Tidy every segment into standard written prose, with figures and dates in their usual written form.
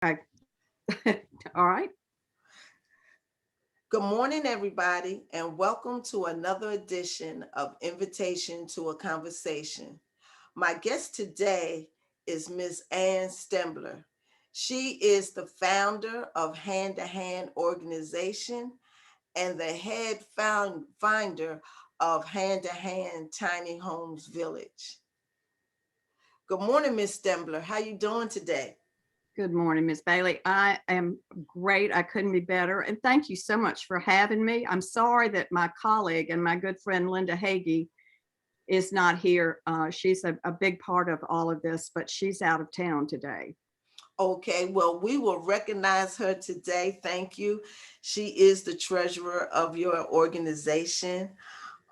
I, all right. Good morning, everybody, and welcome to another edition of Invitation to a Conversation. My guest today is Miss Ann Stembler. She is the founder of Hand to Hand Organization and the head finder of Hand to Hand Tiny Homes Village. Good morning, Miss Stembler. How you doing today? Good morning, Miss Bailey. I am great. I couldn't be better. And thank you so much for having me. I'm sorry that my colleague and my good friend Linda Hagee is not here. She's a big part of all of this, but she's out of town today. Okay, well, we will recognize her today. Thank you. She is the treasurer of your organization.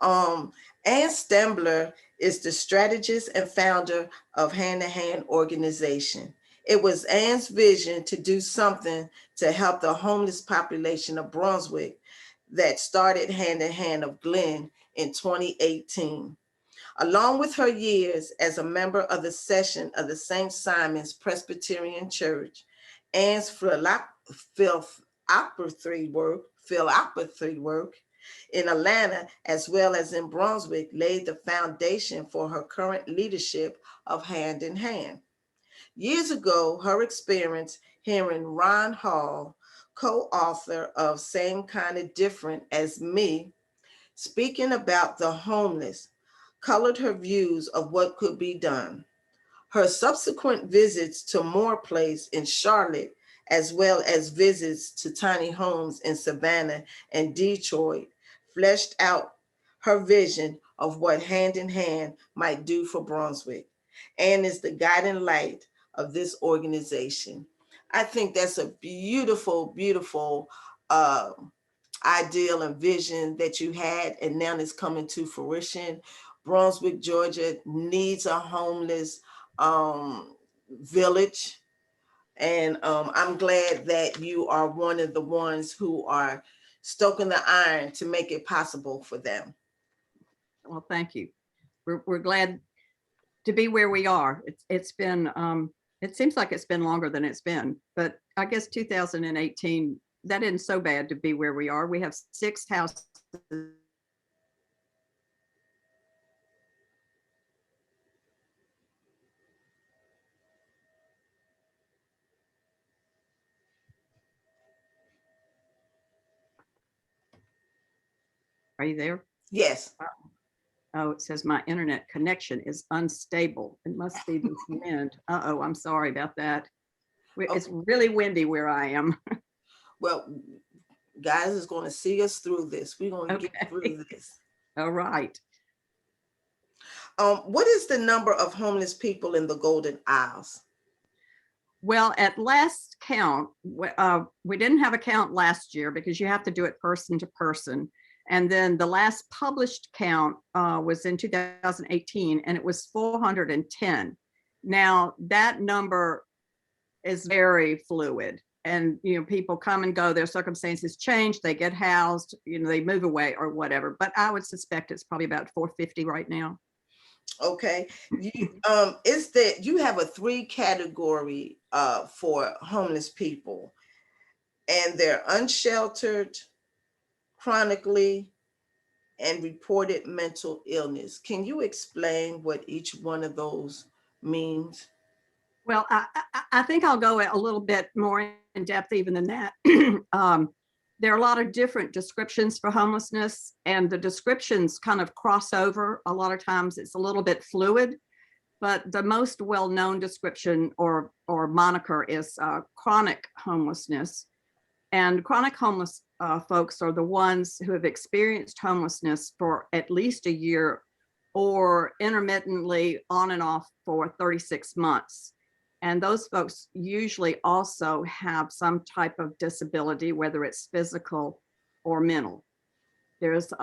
Um, Ann Stembler is the strategist and founder of Hand to Hand Organization. It was Ann's vision to do something to help the homeless population of Brunswick that started Hand to Hand of Glen in 2018. Along with her years as a member of the session of the St. Simon's Presbyterian Church, Ann's philanthropy work in Atlanta as well as in Brunswick laid the foundation for her current leadership of Hand in Hand. Years ago, her experience hearing Ron Hall, co-author of Same Kind of Different as Me, speaking about the homeless, colored her views of what could be done. Her subsequent visits to Moore Place in Charlotte, as well as visits to tiny homes in Savannah and Detroit, fleshed out her vision of what Hand in Hand might do for Brunswick and is the guiding light of this organization. I think that's a beautiful, beautiful uh, ideal and vision that you had, and now it's coming to fruition. Brunswick, Georgia needs a homeless village. And I'm glad that you are one of the ones who are stoking the iron to make it possible for them. Well, thank you. We're glad to be where we are. It's been it seems like it's been longer than it's been, but I guess 2018, that isn't so bad to be where we are. We have 6 houses. Are you there? Yes. Oh, it says my internet connection is unstable. It must be this wind. Uh-oh, I'm sorry about that. It's Okay. really windy where I am. Well, guys is going to see us through this. We're going to get Okay. through this. All right. What is the number of homeless people in the Golden Isles? Well, at last count, we didn't have a count last year because you have to do it person to person. And then the last published count was in 2018, and it was 410. Now, that number is very fluid. And, people come and go, their circumstances change, they get housed, they move away or whatever. But I would suspect it's probably about 450 right now. Okay. Is that you have a three category for homeless people, and they're unsheltered, chronically, and reported mental illness. Can you explain what each one of those means? Well, I think I'll go a little bit more in depth even than that. um, there are a lot of different descriptions for homelessness, and the descriptions kind of cross over. A lot of times it's a little bit fluid, but the most well-known description or moniker is chronic homelessness. And chronic homeless folks are the ones who have experienced homelessness for at least a year or intermittently on and off for 36 months. And those folks usually also have some type of disability, whether it's physical or mental. There's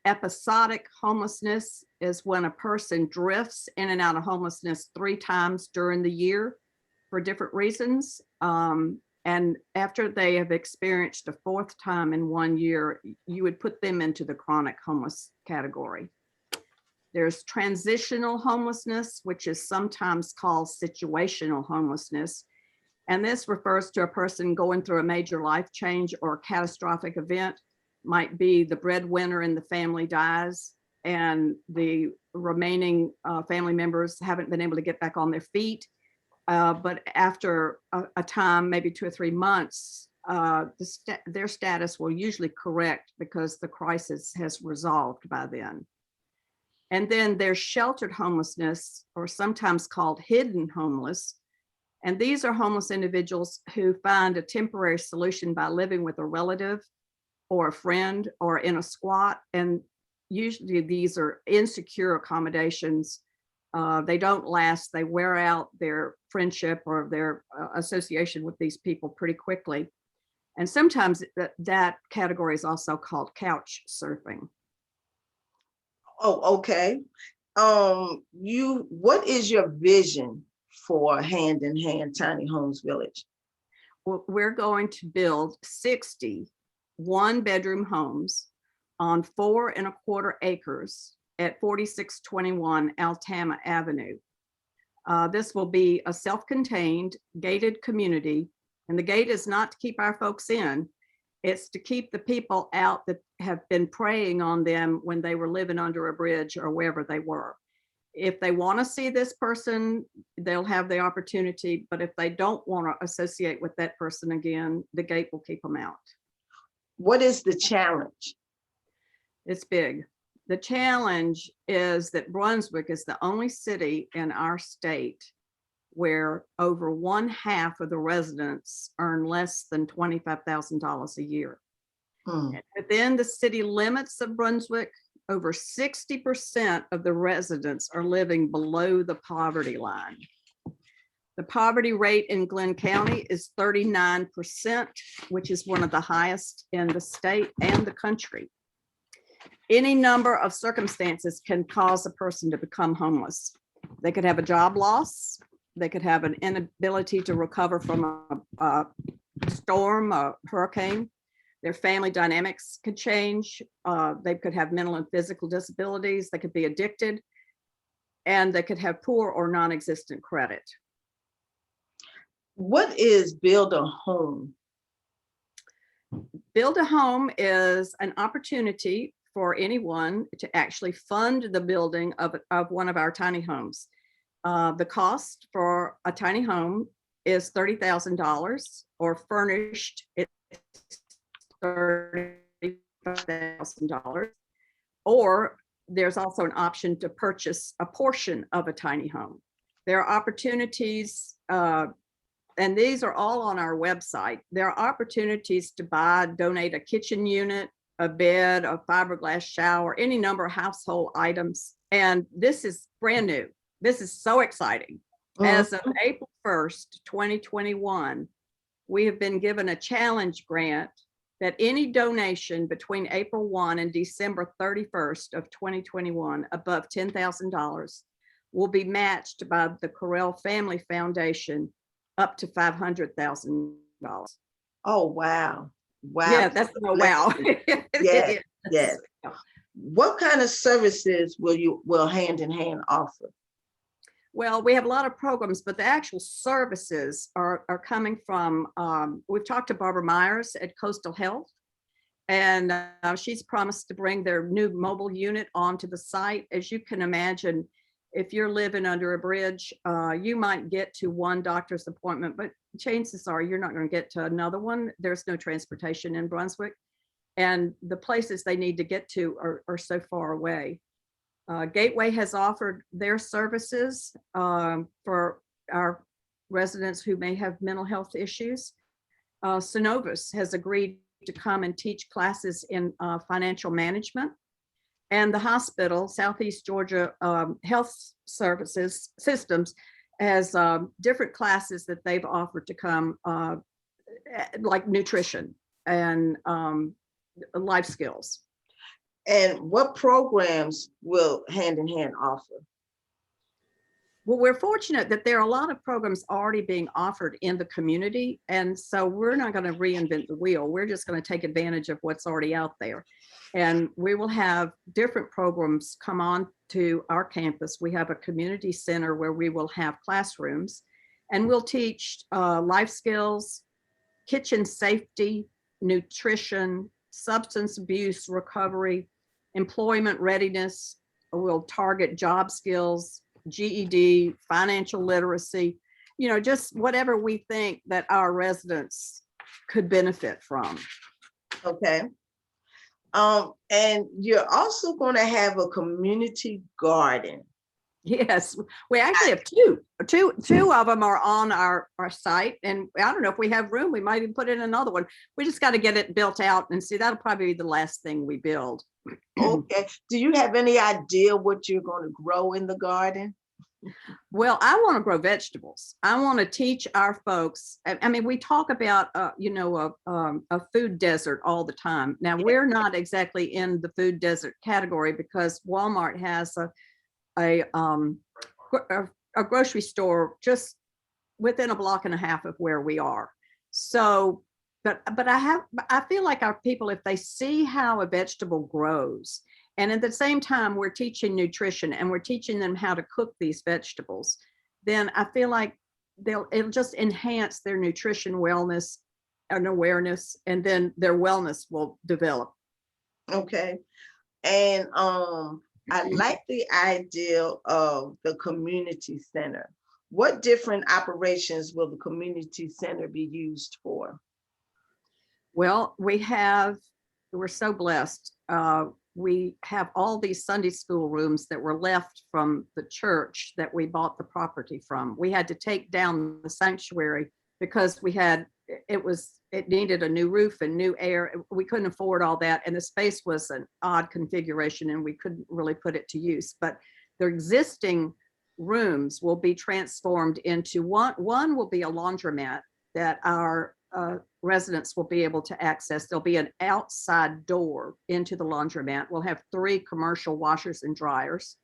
episodic homelessness is when a person drifts in and out of homelessness 3 times during the year for different reasons. And after they have experienced a fourth time in 1 year, you would put them into the chronic homeless category. There's transitional homelessness, which is sometimes called situational homelessness. And this refers to a person going through a major life change or catastrophic event. Might be the breadwinner in the family dies, and the remaining family members haven't been able to get back on their feet. But after a time, maybe 2 or 3 months, their status will usually correct because the crisis has resolved by then. And then there's sheltered homelessness, or sometimes called hidden homeless. And these are homeless individuals who find a temporary solution by living with a relative or a friend or in a squat. And usually these are insecure accommodations. They don't last. They wear out their friendship or their association with these people pretty quickly. And sometimes that category is also called couch surfing. Oh, okay. What is your vision for Hand in Hand Tiny Homes Village? Well, we're going to build 60 one-bedroom homes on 4.25 acres at 4621 Altama Avenue. This will be a self-contained gated community, and the gate is not to keep our folks in. It's to keep the people out that have been preying on them when they were living under a bridge or wherever they were. If they want to see this person, they'll have the opportunity, but if they don't want to associate with that person again, the gate will keep them out. What is the challenge? It's big. The challenge is that Brunswick is the only city in our state where over 1/2 of the residents earn less than $25,000 a year. Within the city limits of Brunswick, over 60% of the residents are living below the poverty line. The poverty rate in Glenn County is 39%, which is one of the highest in the state and the country. Any number of circumstances can cause a person to become homeless. They could have a job loss. They could have an inability to recover from a storm, a hurricane. Their family dynamics could change. They could have mental and physical disabilities. They could be addicted, and they could have poor or non-existent credit. What is Build a Home? Build a Home is an opportunity for anyone to actually fund the building of one of our tiny homes. The cost for a tiny home is $30,000, or furnished, it's $35,000. Or there's also an option to purchase a portion of a tiny home. There are opportunities, and these are all on our website. There are opportunities to donate a kitchen unit, a bed, a fiberglass shower, any number of household items. And this is brand new. This is so exciting. As of April 1st, 2021, we have been given a challenge grant that any donation between April 1 and December 31st of 2021 above $10,000 will be matched by the Correll Family Foundation up to $500,000. Oh, wow. Wow. Yeah, that's a wow. Yes, yes. What kind of services will Hand in Hand offer? Well, we have a lot of programs, but the actual services are coming from, we've talked to Barbara Myers at Coastal Health, and she's promised to bring their new mobile unit onto the site. As you can imagine, if you're living under a bridge, you might get to one doctor's appointment, but chances are you're not going to get to another one. There's no transportation in Brunswick, and the places they need to get to are so far away. Gateway has offered their services for our residents who may have mental health issues. Synovus has agreed to come and teach classes in financial management. And the hospital, Southeast Georgia Health Services Systems, has different classes that they've offered to come, like nutrition and life skills. And what programs will Hand in Hand offer? Well, we're fortunate that there are a lot of programs already being offered in the community. And so we're not going to reinvent the wheel. We're just going to take advantage of what's already out there. And we will have different programs come on to our campus. We have a community center where we will have classrooms. And we'll teach life skills, kitchen safety, nutrition, substance abuse recovery, employment readiness. We'll target job skills, GED, financial literacy, just whatever we think that our residents could benefit from. Okay. And you're also going to have a community garden. Yes, we actually have two of them are on our site, and I don't know if we have room, we might even put in another one. We just got to get it built out, and see, that'll probably be the last thing we build. Okay. Do you have any idea what you're going to grow in the garden? Well, I want to grow vegetables. I want to teach our folks. I mean, we talk about, a food desert all the time. Now, we're not exactly in the food desert category because Walmart has a grocery store just within a block and a half of where we are. So, but I feel like our people, if they see how a vegetable grows, and at the same time, we're teaching nutrition and we're teaching them how to cook these vegetables, then I feel like it'll just enhance their nutrition, wellness, and awareness, and then their wellness will develop. Okay. And I like the idea of the community center. What different operations will the community center be used for? Well, we're so blessed. We have all these Sunday school rooms that were left from the church that we bought the property from. We had to take down the sanctuary because it needed a new roof and new air. We couldn't afford all that. And the space was an odd configuration and we couldn't really put it to use. But the existing rooms will be transformed into one will be a laundromat that our residents will be able to access. There'll be an outside door into the laundromat. We'll have 3 commercial washers and dryers.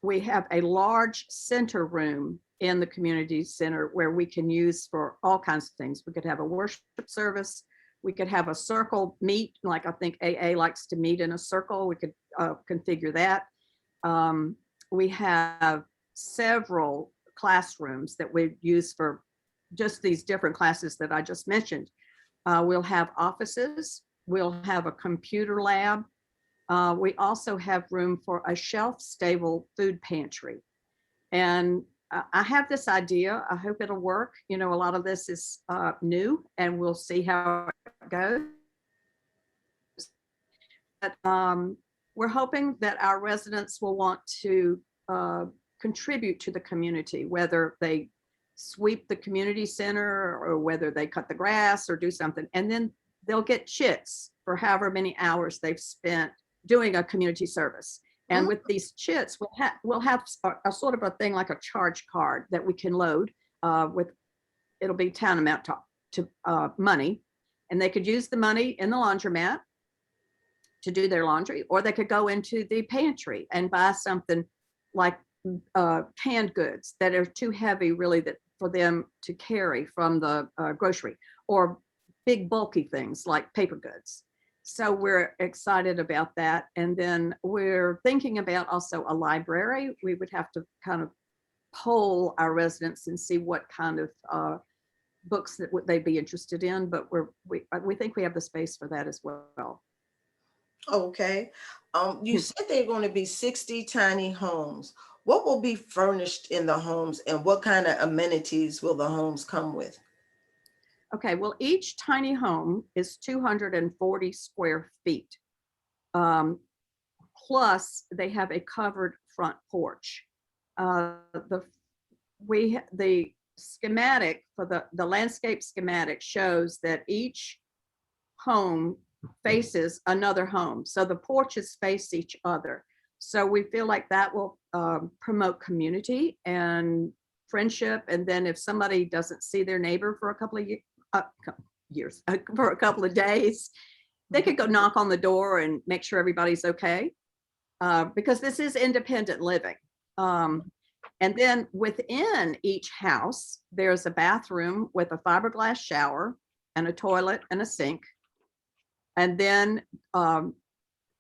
We have a large center room in the community center where we can use for all kinds of things. We could have a worship service. We could have a circle meet, like I think AA likes to meet in a circle. We could configure that. We have several classrooms that we use for just these different classes that I just mentioned. We'll have offices. We'll have a computer lab. We also have room for a shelf-stable food pantry. And I have this idea. I hope it'll work. A lot of this is new, and we'll see how it goes. But we're hoping that our residents will want to contribute to the community, whether they sweep the community center or whether they cut the grass or do something. And then they'll get chits for however many hours they've spent doing a community service. And with these chits, we'll have a sort of a thing like a charge card that we can load it'll be town amount to money. And they could use the money in the laundromat to do their laundry, or they could go into the pantry and buy something like canned goods that are too heavy really for them to carry from the grocery, or big bulky things like paper goods. So we're excited about that. And then we're thinking about also a library. We would have to kind of poll our residents and see what kind of books that they'd be interested in, but we think we have the space for that as well. Okay. You said there are going to be 60 tiny homes. What will be furnished in the homes, and what kind of amenities will the homes come with? Okay, well, each tiny home is 240 square feet. Plus, they have a covered front porch. The schematic for the landscape schematic shows that each home faces another home. So the porches face each other. So we feel like that will promote community and friendship. And then if somebody doesn't see their neighbor for a couple of years, for a couple of days, they could go knock on the door and make sure everybody's okay. Because this is independent living. And then within each house, there's a bathroom with a fiberglass shower and a toilet and a sink. And then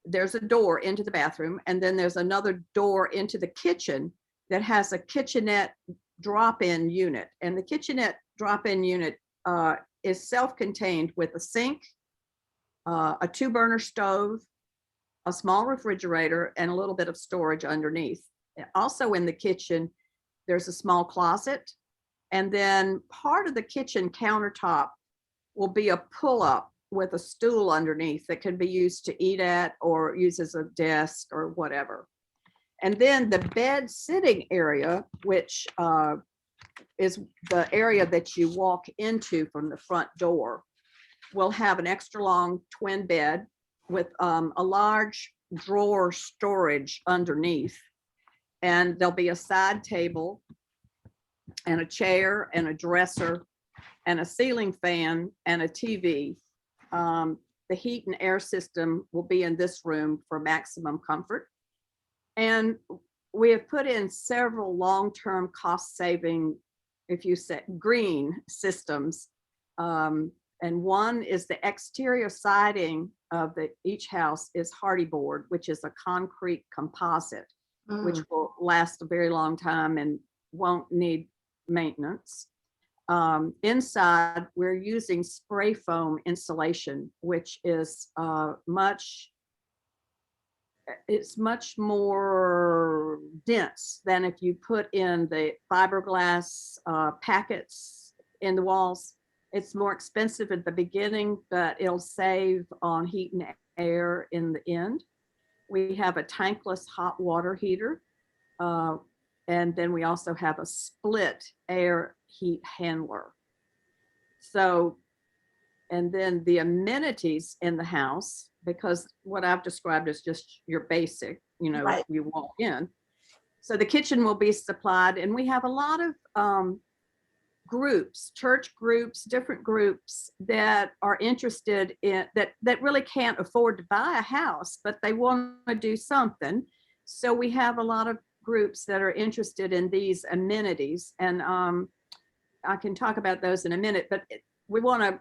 there's a door into the bathroom. And then there's another door into the kitchen that has a kitchenette drop-in unit, and the kitchenette drop-in unit is self-contained with a sink, a 2-burner stove, a small refrigerator, and a little bit of storage underneath. Also in the kitchen, there's a small closet, and then part of the kitchen countertop will be a pull-up with a stool underneath that can be used to eat at or use as a desk or whatever. And then the bed sitting area, which is the area that you walk into from the front door, will have an extra long twin bed with a large drawer storage underneath. And there'll be a side table and a chair and a dresser and a ceiling fan and a TV. The heat and air system will be in this room for maximum comfort. And we have put in several long-term cost-saving, if you say, green systems. And one is the exterior siding of each house is hardy board, which is a concrete composite, which will last a very long time and won't need maintenance. Inside, we're using spray foam insulation, which is it's much more dense than if you put in the fiberglass packets in the walls. It's more expensive at the beginning, but it'll save on heat and air in the end. We have a tankless hot water heater. And then we also have a split air heat handler. So, and then the amenities in the house, because what I've described is just your basic, Right. you walk in. So the kitchen will be supplied, and we have a lot of groups, church groups, different groups that are interested in, that really can't afford to buy a house, but they want to do something. So we have a lot of groups that are interested in these amenities, and I can talk about those in a minute, but we want to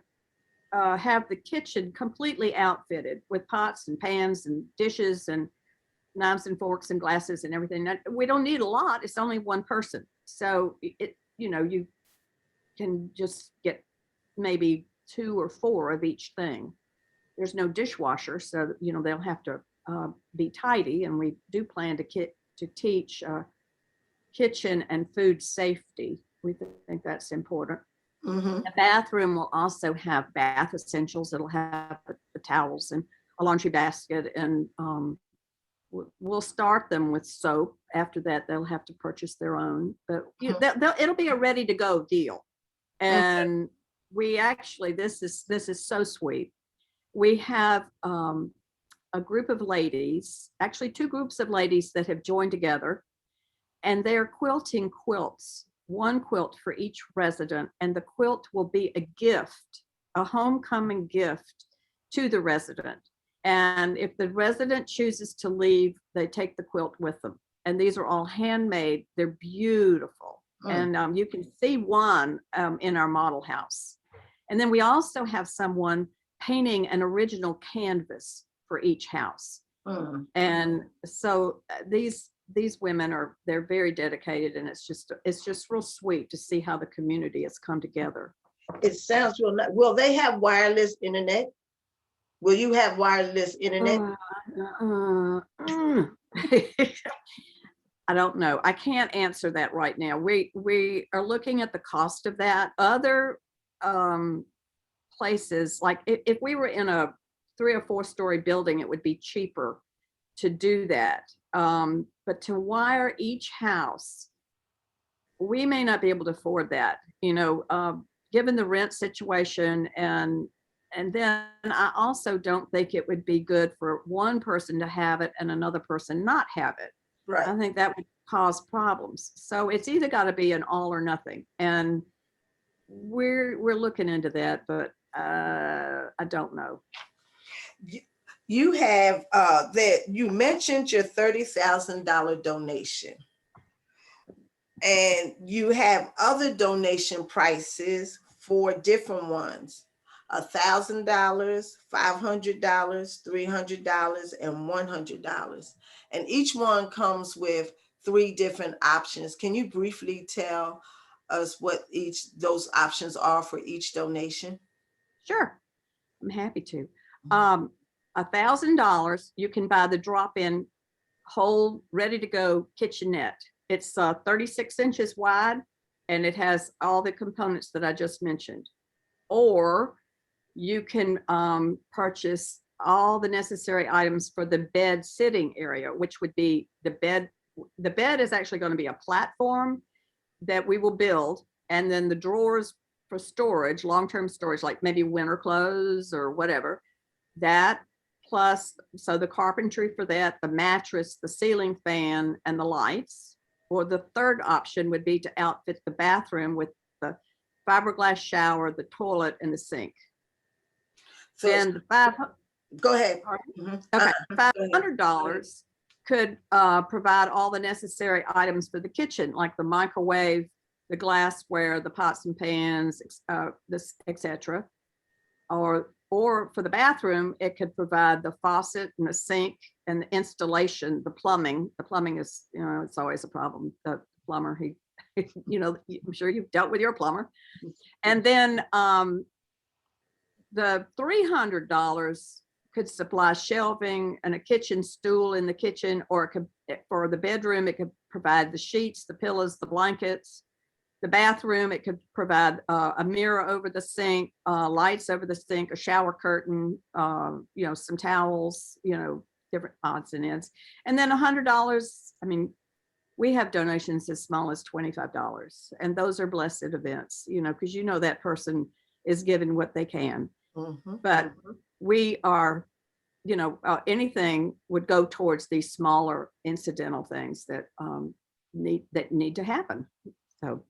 have the kitchen completely outfitted with pots and pans and dishes and knives and forks and glasses and everything. We don't need a lot. It's only one person. So you can just get maybe 2 or 4 of each thing. There's no dishwasher, so they'll have to be tidy, and we do plan to teach kitchen and food safety. We think that's important. The bathroom will also have bath essentials. It'll have the towels and a laundry basket, and we'll start them with soap. After that, they'll have to purchase their own, but it'll be a ready to go deal. And we actually, this is so sweet. We have a group of ladies, actually 2 groups of ladies that have joined together, and they're quilting quilts, 1 quilt for each resident, and the quilt will be a gift, a homecoming gift to the resident. And if the resident chooses to leave, they take the quilt with them. And these are all handmade. They're beautiful. And you can see one in our model house. And then we also have someone painting an original canvas for each house. And so these women they're very dedicated, and it's just real sweet to see how the community has come together. It sounds real nice. Will they have wireless internet? Will you have wireless internet? I don't know. I can't answer that right now. We are looking at the cost of that. Other places, like if we were in a 3 or 4 story building, it would be cheaper to do that. But to wire each house, we may not be able to afford that, given the rent situation. And then I also don't think it would be good for one person to have it and another person not have it. Right. I think that would cause problems. So it's either got to be an all or nothing. And we're looking into that, but I don't know. You have that you mentioned your $30,000 donation, and you have other donation prices for different ones: $1,000, $500, $300, and $100. And each one comes with 3 different options. Can you briefly tell us what those options are for each donation? Sure, I'm happy to. Mhm. $1,000, you can buy the drop-in whole, ready-to-go kitchenette. It's 36 inches wide, and it has all the components that I just mentioned. Or you can purchase all the necessary items for the bed sitting area, which would be the bed. The bed is actually going to be a platform that we will build, and then the drawers for storage, long-term storage, like maybe winter clothes or whatever. That plus, so the carpentry for that, the mattress, the ceiling fan, and the lights. Or the third option would be to outfit the bathroom with the fiberglass shower, the toilet, and the sink. So Then the five, go ahead. okay, Go ahead. $500 could provide all the necessary items for the kitchen, like the microwave, the glassware, the pots and pans, this, etc. Or for the bathroom, it could provide the faucet and the sink and the installation, the plumbing. The plumbing is, it's always a problem. The plumber, he, I'm sure you've dealt with your plumber. And then the $300 could supply shelving and a kitchen stool in the kitchen, or it could, for the bedroom, it could provide the sheets, the pillows, the blankets. The bathroom, it could provide a mirror over the sink, lights over the sink, a shower curtain, some towels, different odds and ends. And then $100, I mean, we have donations as small as $25, and those are blessed events, because that person is given what they can. But we are, anything would go towards these smaller incidental things that need to happen. So.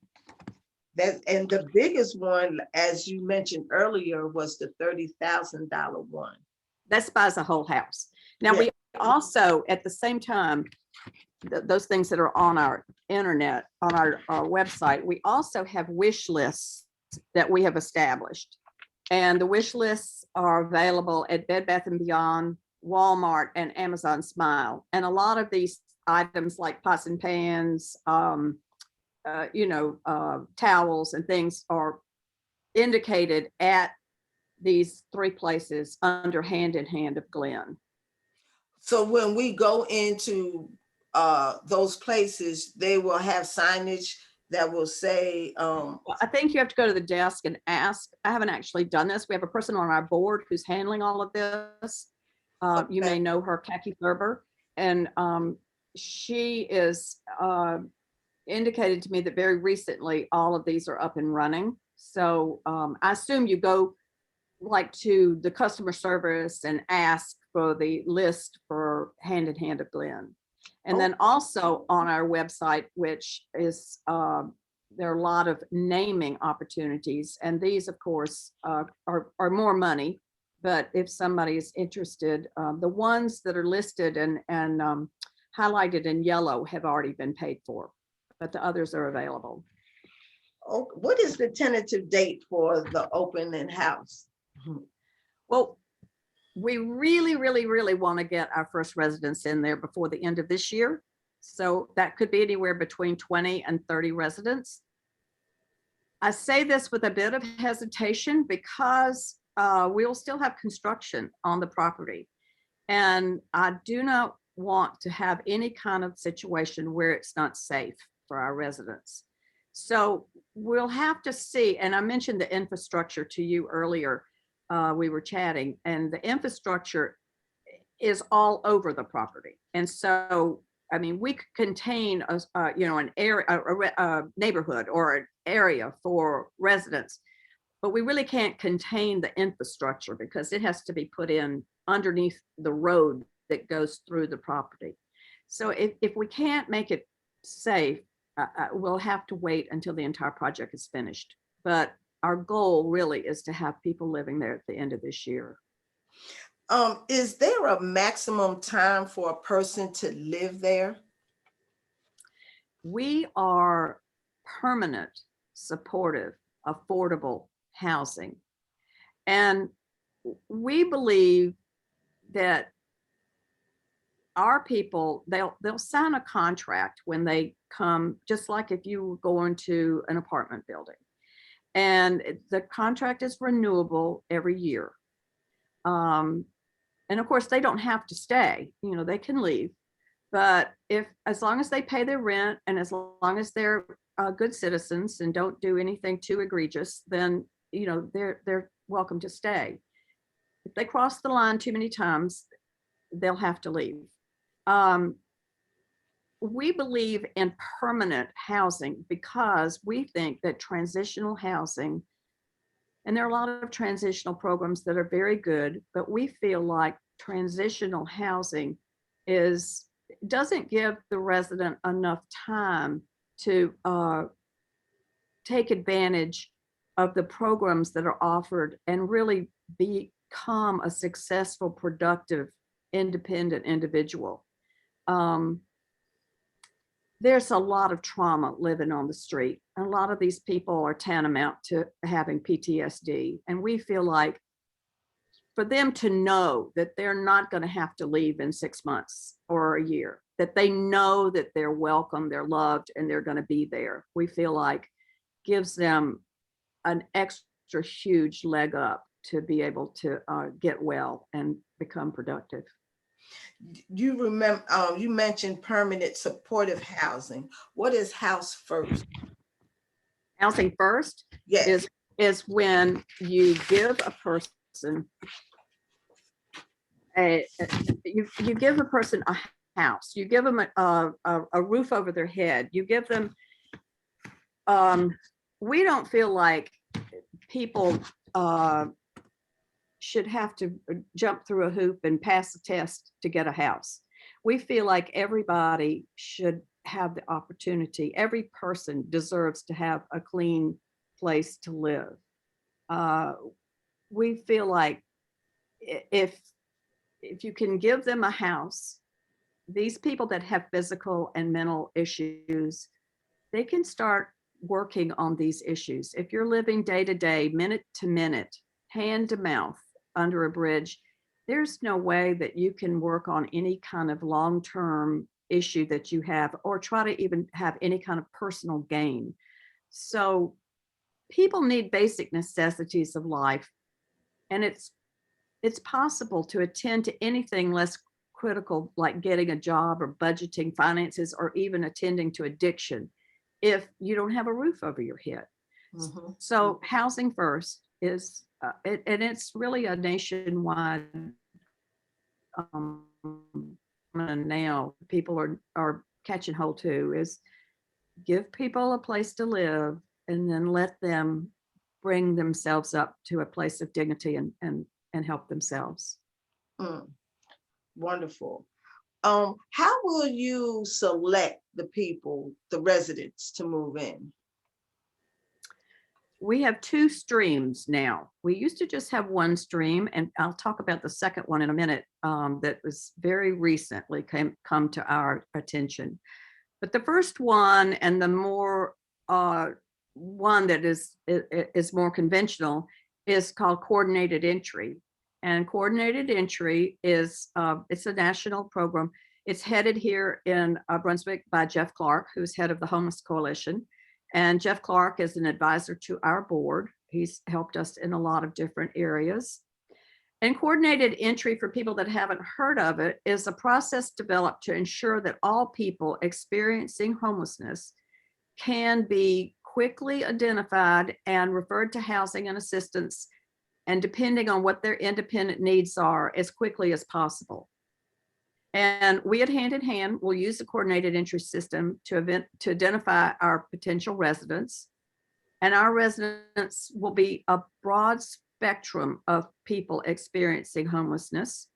And the biggest one, as you mentioned earlier, was the $30,000 one. That buys a whole house. Now, we also, at the same time, those things that are on our internet, on our website, we also have wish lists that we have established. And the wish lists are available at Bed Bath & Beyond, Walmart, and Amazon Smile. And a lot of these items like pots and pans, towels and things are indicated at these 3 places under Hand in Hand of Glenn. So when we go into those places, they will have signage that will say, I think you have to go to the desk and ask. I haven't actually done this. We have a person on our board who's handling all of this. Okay. You may know her, Khaki Thurber, and she is indicated to me that very recently all of these are up and running. So I assume you go like to the customer service and ask for the list for Hand in Hand of Glenn. And then also on our website, which is, there are a lot of naming opportunities. And these, of course, are more money. But if somebody is interested, the ones that are listed and highlighted in yellow have already been paid for, but the others are available. Oh, what is the tentative date for the opening house? Well, we really, really, really want to get our first residents in there before the end of this year. So that could be anywhere between 20 and 30 residents. I say this with a bit of hesitation because we'll still have construction on the property. And I do not want to have any kind of situation where it's not safe for our residents. So we'll have to see. And I mentioned the infrastructure to you earlier. We were chatting, and the infrastructure is all over the property. And so, I mean, we could contain an area, a neighborhood or an area for residents, but we really can't contain the infrastructure because it has to be put in underneath the road that goes through the property. So if we can't make it safe, we'll have to wait until the entire project is finished. But our goal really is to have people living there at the end of this year. Is there a maximum time for a person to live there? We are permanent, supportive, affordable housing. And we believe that our people, they'll sign a contract when they come, just like if you were going to an apartment building. And the contract is renewable every year. And of course, they don't have to stay, they can leave. But as long as they pay their rent and as long as they're good citizens and don't do anything too egregious, then, they're welcome to stay. If they cross the line too many times, they'll have to leave. We believe in permanent housing because we think that transitional housing, and there are a lot of transitional programs that are very good, but we feel like transitional housing doesn't give the resident enough time to take advantage of the programs that are offered and really become a successful, productive, independent individual. There's a lot of trauma living on the street. And a lot of these people are tantamount to having PTSD. And we feel like for them to know that they're not going to have to leave in 6 months or a year, that they know that they're welcome, they're loved, and they're going to be there, we feel like gives them an extra huge leg up to be able to get well and become productive. You remember, you mentioned permanent supportive housing. What is house first? Housing first Yes. is when you give a person you give a person a house, you give them a roof over their head, you give them. We don't feel like people should have to jump through a hoop and pass a test to get a house. We feel like everybody should have the opportunity. Every person deserves to have a clean place to live. We feel like if you can give them a house, these people that have physical and mental issues, they can start working on these issues. If you're living day to day, minute to minute, hand to mouth, under a bridge, there's no way that you can work on any kind of long-term issue that you have or try to even have any kind of personal gain. So people need basic necessities of life, and it's possible to attend to anything less critical, like getting a job or budgeting finances or even attending to addiction, if you don't have a roof over your head. Mm-hmm. So housing first is and it's really a nationwide now people are catching hold to, is give people a place to live and then let them bring themselves up to a place of dignity and help themselves. Wonderful. How will you select the people, the residents, to move in? We have 2 streams now. We used to just have 1 stream, and I'll talk about the second one in a minute, that was very recently come to our attention. But the first one, and the more one that is more conventional, is called coordinated entry. And coordinated entry is it's a national program. It's headed here in Brunswick by Jeff Clark, who's head of the Homeless Coalition. And Jeff Clark is an advisor to our board. He's helped us in a lot of different areas. And coordinated entry, for people that haven't heard of it, is a process developed to ensure that all people experiencing homelessness can be quickly identified and referred to housing and assistance, and depending on what their independent needs are, as quickly as possible. And we at Hand in Hand will use the coordinated entry system to identify our potential residents. And our residents will be a broad spectrum of people experiencing homelessness.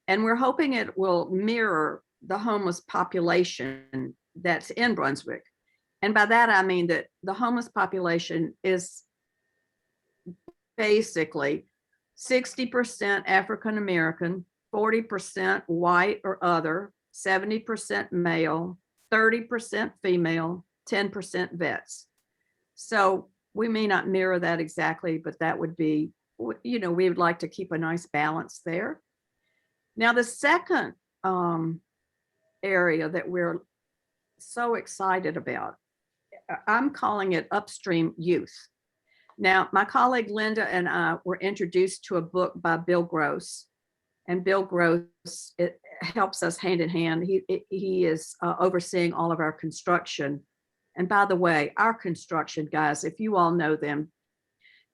And we're hoping it will mirror the homeless population that's in Brunswick. And by that, I mean that the homeless population is basically 60% African American, 40% white or other, 70% male, 30% female, 10% vets. So we may not mirror that exactly, but that would be, we would like to keep a nice balance there. Now, the second area that we're so excited about. I'm calling it Upstream Youth. Now, my colleague Linda and I were introduced to a book by Bill Gross, and Bill Gross, it helps us hand in hand. He is overseeing all of our construction. And by the way, our construction guys, if you all know them,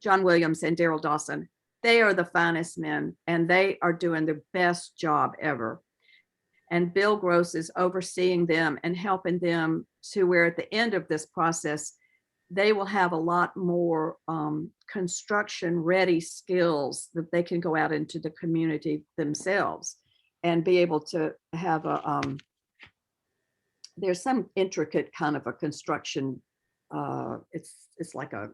John Williams and Daryl Dawson, they are the finest men, and they are doing the best job ever. And Bill Gross is overseeing them and helping them to where at the end of this process, they will have a lot more construction ready skills that they can go out into the community themselves and be able to have there's some intricate kind of a construction, it's like a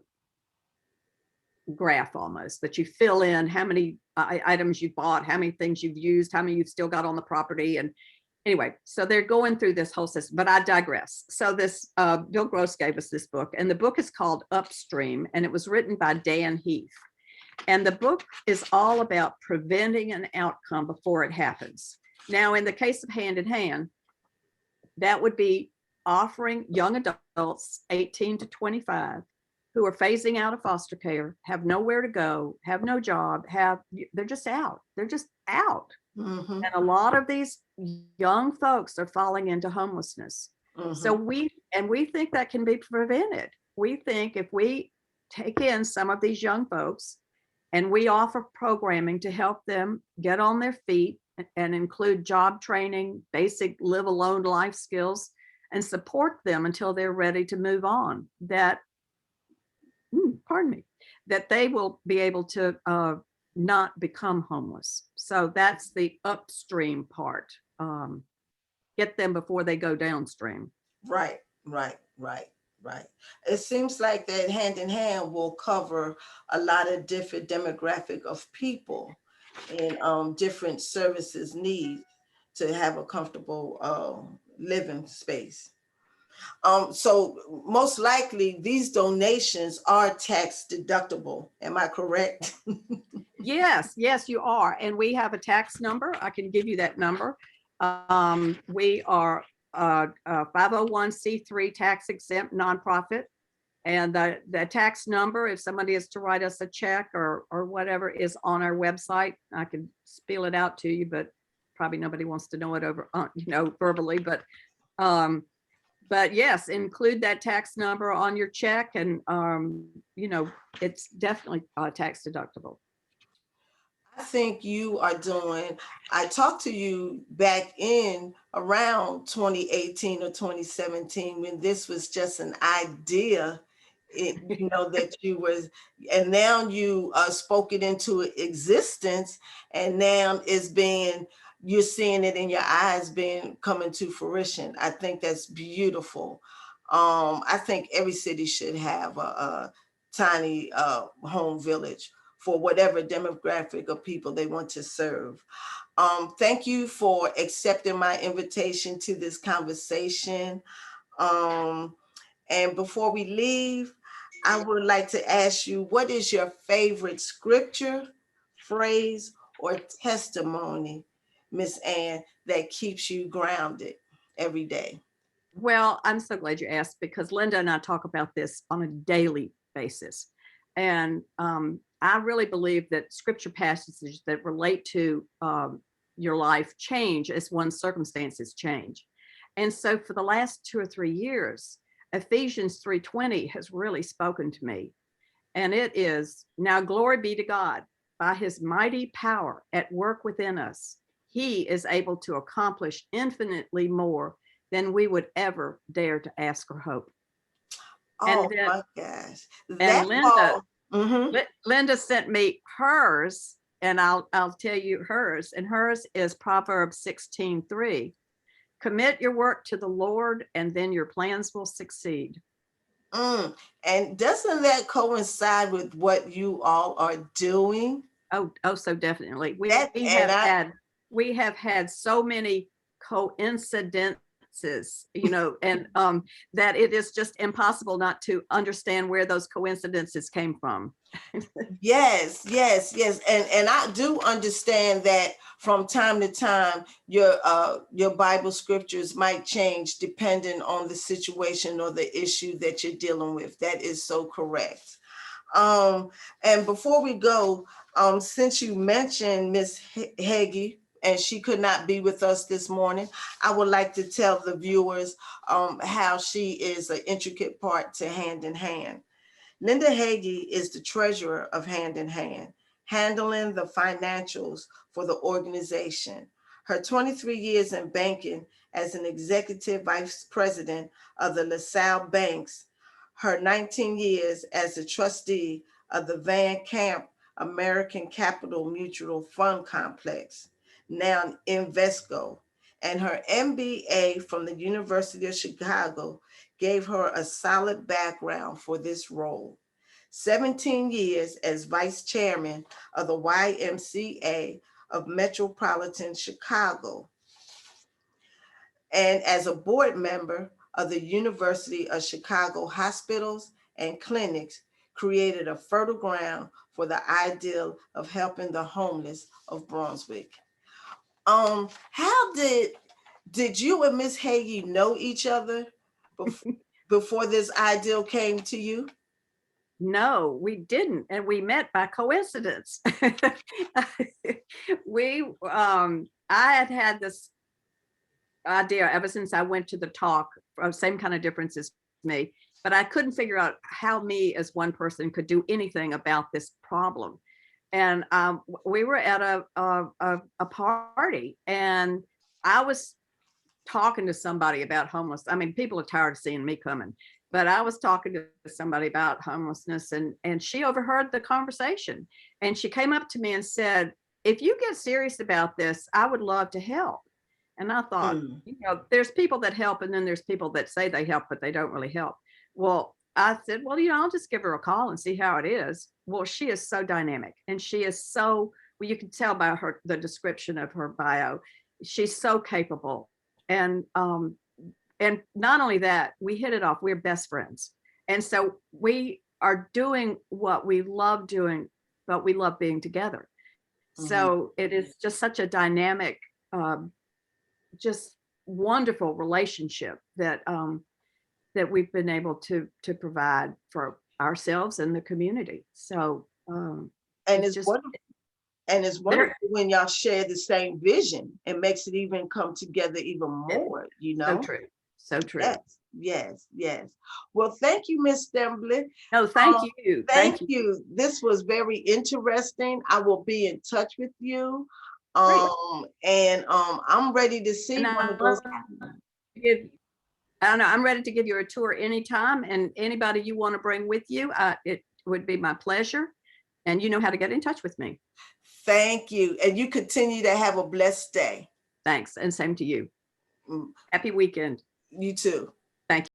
graph almost that you fill in how many items you bought, how many things you've used, how many you've still got on the property. And anyway, so they're going through this whole system, but I digress. So this Bill Gross gave us this book, and the book is called Upstream, and it was written by Dan Heath. And the book is all about preventing an outcome before it happens. Now, in the case of Hand in Hand, that would be offering young adults 18 to 25 who are phasing out of foster care, have nowhere to go, have no job, they're just out. They're just out. Mm-hmm. And a lot of these young folks are falling into homelessness. Mm-hmm. So we think that can be prevented. We think if we take in some of these young folks and we offer programming to help them get on their feet and include job training, basic live alone life skills, and support them until they're ready to move on, that they will be able to not become homeless. So that's the upstream part. Get them before they go downstream. Right. It seems like that Hand in Hand will cover a lot of different demographic of people and different services needs to have a comfortable living space. So most likely these donations are tax deductible. Am I correct? Yes, you are. And we have a tax number. I can give you that number. We are a 501c3 tax exempt nonprofit. And the tax number, if somebody is to write us a check or whatever, is on our website. I can spiel it out to you, but probably nobody wants to know it over, verbally. But yes, include that tax number on your check, and it's definitely tax deductible. I think you are doing, I talked to you back in around 2018 or 2017 when this was just an idea, that you was, and now you spoke it into existence, and now you're seeing it in your eyes coming to fruition. I think that's beautiful. I think every city should have a tiny home village for whatever demographic of people they want to serve. Thank you for accepting my invitation to this conversation. And before we leave, I would like to ask you, what is your favorite scripture, phrase, or testimony, Miss Ann, that keeps you grounded every day? Well, I'm so glad you asked, because Linda and I talk about this on a daily basis. And I really believe that scripture passages that relate to your life change as one's circumstances change. And so for the last 2 or 3 years, Ephesians 3:20 has really spoken to me. And it is, now glory be to God, by his mighty power at work within us, he is able to accomplish infinitely more than we would ever dare to ask or hope. Oh my gosh. And Linda sent me hers, and I'll tell you hers, and hers is Proverbs 16:3. Commit your work to the Lord, and then your plans will succeed. And doesn't that coincide with what you all are doing? Oh, so definitely. We have had so many coincidences coincidences, and that it is just impossible not to understand where those coincidences came from. Yes, yes, yes. And I do understand that from time to time, your Bible scriptures might change depending on the situation or the issue that you're dealing with. That is so correct. And before we go, since you mentioned Miss Hagee, and she could not be with us this morning, I would like to tell the viewers how she is an intricate part to Hand in Hand. Linda Hagee is the treasurer of Hand in Hand, handling the financials for the organization. Her 23 years in banking as an executive vice president of the LaSalle Banks, her 19 years as a trustee of the Van Camp American Capital Mutual Fund Complex, now Invesco, and her MBA from the University of Chicago gave her a solid background for this role. 17 years as vice chairman of the YMCA of Metropolitan Chicago, and as a board member of the University of Chicago Hospitals and Clinics, created a fertile ground for the ideal of helping the homeless of Brunswick. How did you and Miss Hagee know each other before this ideal came to you? No, we didn't, and we met by coincidence. I had this idea ever since I went to the talk, same kind of difference as me, but I couldn't figure out how me as one person could do anything about this problem. And we were at a party, and I was talking to somebody about homeless. I mean, people are tired of seeing me coming, but I was talking to somebody about homelessness, and she overheard the conversation, and she came up to me and said, "If you get serious about this, I would love to help." And I thought, there's people that help, and then there's people that say they help, but they don't really help. Well, I said, well, I'll just give her a call and see how it is. Well, she is so dynamic, and she is so, well, you can tell by the description of her bio, she's so capable. And not only that, we hit it off. We're best friends. And so we are doing what we love doing, but we love being together. So it is just such a dynamic, just wonderful relationship that that we've been able to provide for ourselves and the community. So and it's just wonderful. And it's wonderful when y'all share the same vision. It makes it even come together even more, So true. So true. Yes, yes, yes. Well, thank you, Miss Stembler. No, thank you. Thank you. This was very interesting. I will be in touch with you. And I'm ready to see one of those. I don't know, I'm ready to give you a tour anytime, and anybody you want to bring with you, it would be my pleasure. And you know how to get in touch with me. Thank you. And you continue to have a blessed day. Thanks. And same to you. Happy weekend. You too. Thank you.